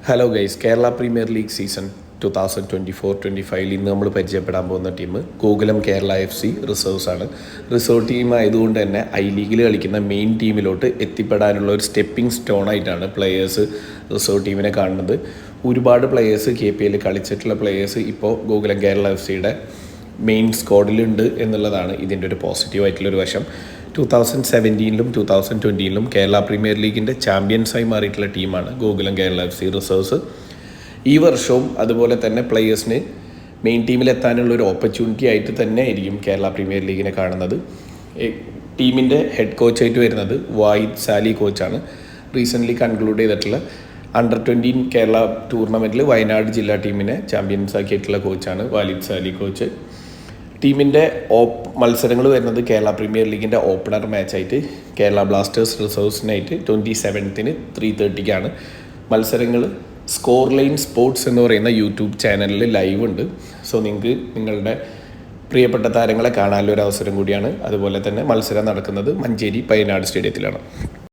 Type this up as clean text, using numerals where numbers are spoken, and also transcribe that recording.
Hello guys, Kerala premier league season 2024-25 ഇന്ന് നമ്മൾ പരിചയപ്പെടാൻ പോകുന്ന team Gokulam Kerala FC reserves ആണ്. റിസർവ് ടീം ആയതുകൊണ്ട് തന്നെ ഐ ലീഗിൽ കളിക്കുന്ന മെയിൻ ടീമിലോട്ട് എത്തിപ്പെടാനുള്ള ഒരു സ്റ്റെപ്പിംഗ് സ്റ്റോൺ ആയിട്ടാണ് പ്ലെയേഴ്സ് റിസർവ് ടീമിനെ കാണുന്നത്. ഒരുപാട് പ്ലെയേഴ്സ് KPL കളിച്ചിട്ടുള്ള പ്ലെയേഴ്സ് ഇപ്പോൾ ഗോകുലം കേരള FCയുടെ മെയിൻ സ്ക്വാഡിലുണ്ട് എന്നുള്ളതാണ് ഇതിൻ്റെ ഒരു പോസിറ്റീവായിട്ടുള്ളൊരു വശം. 2017-ലും 2020-ലും കേരള പ്രീമിയർ ലീഗിൻ്റെ ചാമ്പ്യൻസായി മാറിയിട്ടുള്ള ടീമാണ് ഗോകുലം കേരള FC റിസർവ്സ്. ഈ വർഷവും അതുപോലെ തന്നെ പ്ലെയേഴ്സിന് മെയിൻ ടീമിലെത്താനുള്ള ഒരു ഓപ്പർച്യൂണിറ്റി ആയിട്ട് തന്നെ ആയിരിക്കും കേരള പ്രീമിയർ ലീഗിനെ കാണുന്നത്. ടീമിൻ്റെ ഹെഡ് കോച്ചായിട്ട് വരുന്നത് വാഹിദ് സാലി കോച്ചാണ്. റീസെൻ്റ്ലി കൺക്ലൂഡ് ചെയ്തിട്ടുള്ള അണ്ടർ-20 കേരള ടൂർണമെൻറ്റിൽ വയനാട് ജില്ലാ ടീമിനെ ചാമ്പ്യൻസ് ആക്കിയിട്ടുള്ള കോച്ചാണ് വാഹിദ് സാലി കോച്ച്. ടീമിൻ്റെ മത്സരങ്ങൾ വരുന്നത് കേരള പ്രീമിയർ ലീഗിൻ്റെ ഓപ്പണർ മാച്ചായിട്ട് കേരള ബ്ലാസ്റ്റേഴ്സ് റിസർവ്സിനായിട്ട് 27-ന് 3:30 മത്സരങ്ങൾ സ്കോർ ലൈൻ സ്പോർട്സ് എന്ന് പറയുന്ന യൂട്യൂബ് ചാനലിൽ ലൈവ് ഉണ്ട്. സോ നിങ്ങൾക്ക് നിങ്ങളുടെ പ്രിയപ്പെട്ട താരങ്ങളെ കാണാനുള്ള ഒരു അവസരം കൂടിയാണ്. അതുപോലെ തന്നെ മത്സരം നടക്കുന്നത് മഞ്ചേരി പയ്യനാട് സ്റ്റേഡിയത്തിലാണ്.